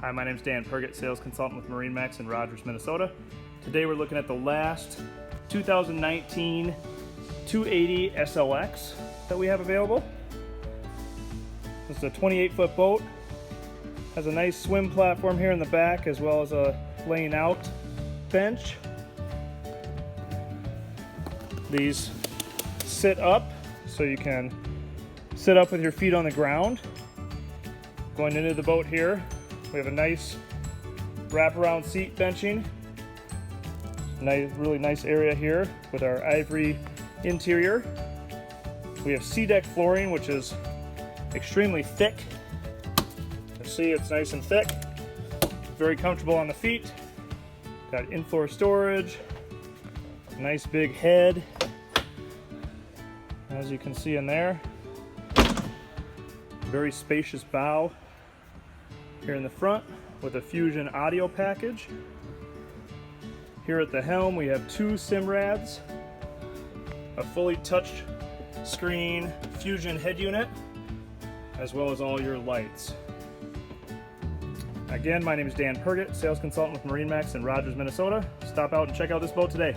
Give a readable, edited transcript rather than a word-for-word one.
Hi, my name is Dan Pergett, sales consultant with MarineMax in Rogers, Minnesota. Today we're looking at the last 2019 280 SLX that we have available. This is a 28-foot boat. Has a nice swim platform here in the back as well as a laying out bench. These sit up so you can sit up with your feet on the ground. Going into the boat here, we have a nice wraparound seat benching. Really nice area here with our ivory interior. We have sea deck flooring, which is extremely thick. You see, it's nice and thick. Very comfortable on the feet. Got in-floor storage. Nice big head, as you can see in there. Very spacious bow here in the front with a Fusion audio package. Here at the helm we have two Simrads, a fully touch screen Fusion head unit, as well as all your lights. Again, my name is Dan Pergett, sales consultant with MarineMax in Rogers, Minnesota. Stop out and check out this boat today.